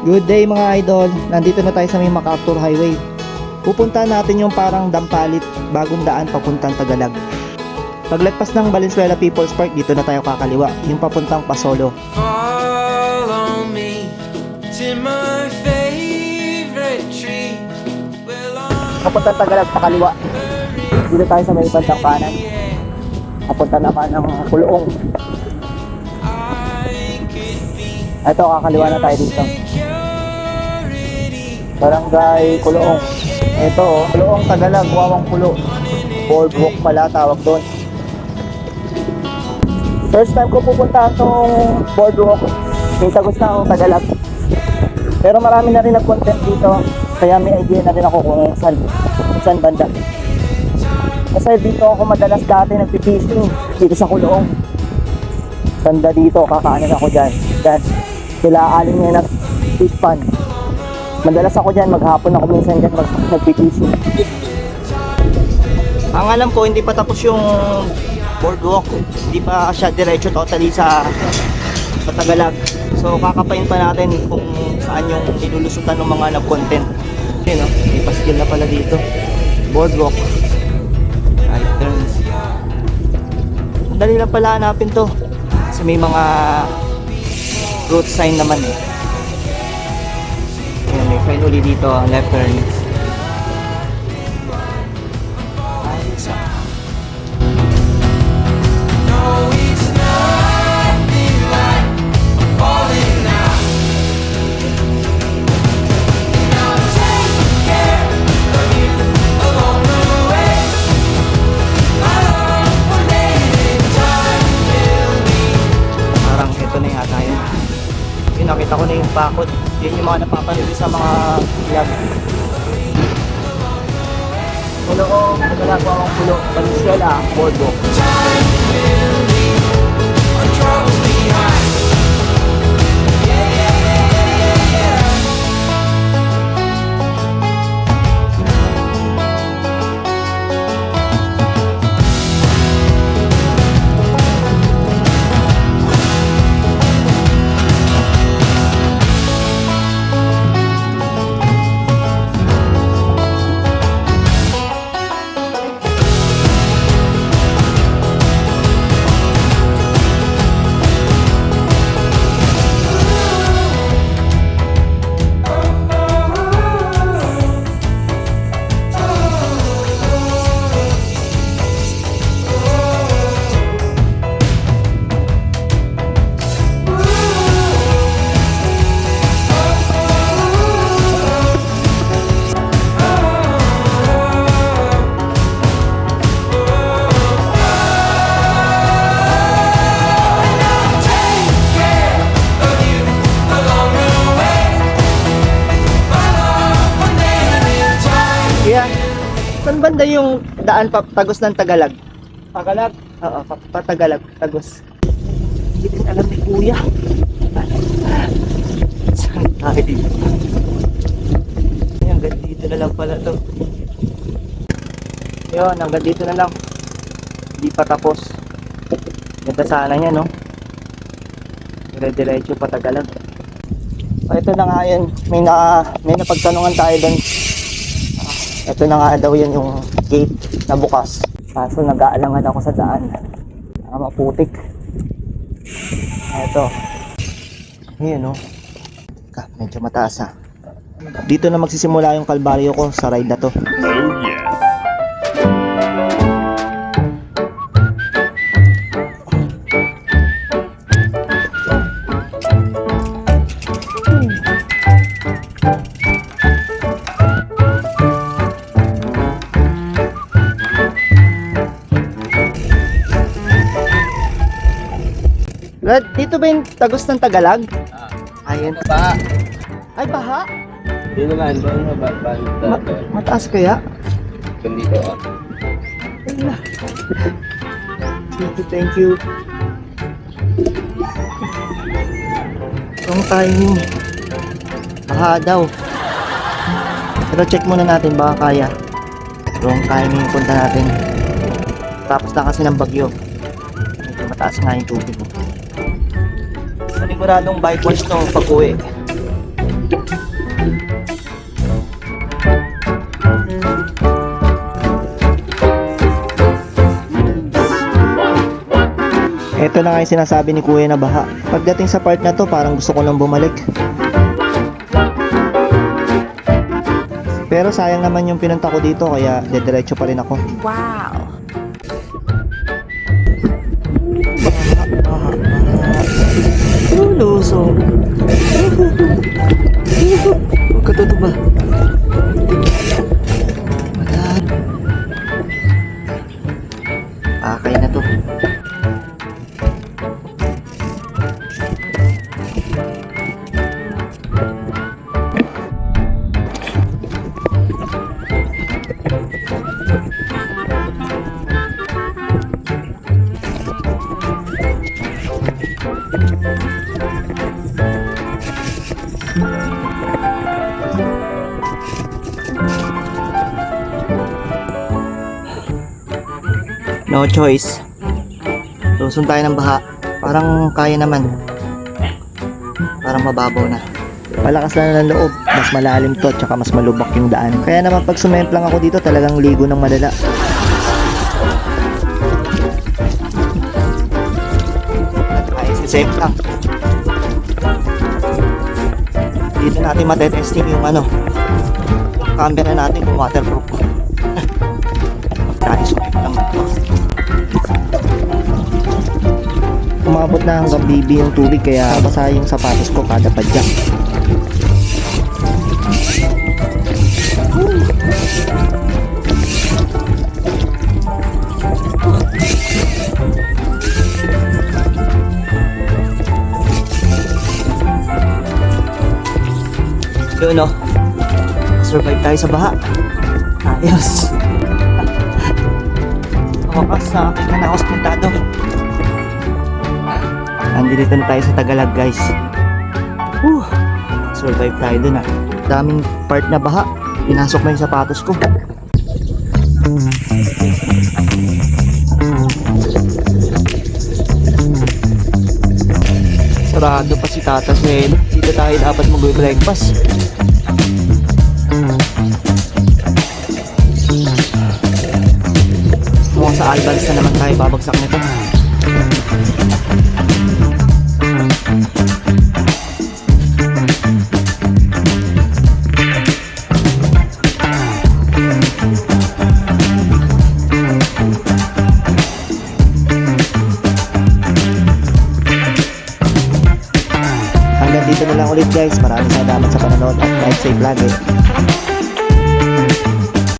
Good day mga idol, nandito na tayo sa may MacArthur Highway. Pupuntahan natin yung parang Dampalit, bagong daan papuntang Tagalog. Paglagpas ng Valenzuela People's Park, dito na tayo kakaliwa, yung papuntang Pasolo. Follow me to my favorite tree. Papuntang Tagalog, pakaliwa. Dito tayo sa may bandang kanan. Papunta naman ng Puloong. Ito, kakaliwa na tayo dito. Barangay Puloong. Ito, Puloong Tagalog, Wawang Pulo. Boardwalk pala tawag doon. First time ko pupunta itong boardwalk. Kita gusto akong Tagalog. Pero marami na rin nag-content dito. Kaya may idea na rin ako kung saan banda. Kasi dito ako madalas dati nagpipishing. Dito sa Puloong. Banda dito, kakaanin ako dyan. Dyan. Sila aling niya nag-fish pan. Madalas ako dyan, maghapon ako minsan dyan nagpipishing. Ang alam ko, hindi pa tapos yung boardwalk. Hindi pa siya diretso totally sa Tagalog. So kakapain pa natin kung saan yung nilulusutan ng mga nag-content. Yun, no? May paskil na pala dito. Boardwalk. Right turns. Dali lang pala hanapin to. Kasi may mga road sign naman eh. Ayan, may sign uli dito, left turn. Nakita ko na yung pakot. Yun yung mga napapanood sa mga vlog. Pulo, nagalago akong Pulo. Valenzuela, boardwalk. Saan banda yung daan Tagos ng Tagalog? Tagalog? Oo, Tagalog, Tagos. Hindi din alam ni Kuya. Saan tayo dito? Hanggang dito na lang pala to. Yun, hanggang dito na lang. Hindi pa tapos. Ganda sana niya, no? Dire-diretso pa Tagalog. O, ito na nga yun. May napagtanungan tayo doon. Ito na nga daw yan yung gate na bukas. Kaso nag-aalangan ako sa daan. Maputik. Ito. Ayan, no? Medyo mataas ha. Dito na magsisimula yung kalbaryo ko sa ride na to. Oh yeah. Dito ba yung Tagos ng Tagalog? Ayun. Baha. Ay, baha? Hindi naman, Mataas kaya? Dito ah. Thank you. Wrong timing. Baha daw. Pero check muna natin, baka kaya. Wrong timing punta natin. Tapos na kasi ng bagyo. Medyo mataas nga yung tubig. Paniguradong bike wash to pag-uwi. Ito na nga yung sinasabi ni Kuya na baha. Pagdating sa part na to, parang gusto ko nang bumalik. Pero sayang naman yung pinunta ko dito, kaya dediretso pa rin ako. Wow. Luso. Huwag ka tutuba. Malan. Akay na to. No choice. Lusun tayo ng baha. Parang kaya naman. Parang mababaw na. Palakas na ng loob. Mas malalim to, tsaka mas malubak yung daan. Kaya naman pag sumemplang ako dito, talagang ligo ng madala. Ay, sisemplang. Dito natin matetesting yung camera natin kung waterproof. Dahil sumemplang ito. Umabot na hanggang bibi yung tubig, kaya basa yung sapatos ko kada padyak. Yun o, survive tayo sa baha. Ayos. Wakas sa aking na hospitado. Andito na tayo sa Tagalog, guys. Survive tayo dun ah. Daming part na baha. Pinasok na yung sapatos ko. Sarado pa si Tata Selo. Dito tayo dapat mag-breakfast. Mukhang sa Albans na naman tayo babagsak nito. Hanggang dito na lang ulit, guys. Maraming salamat sa panonood at live safe lagi.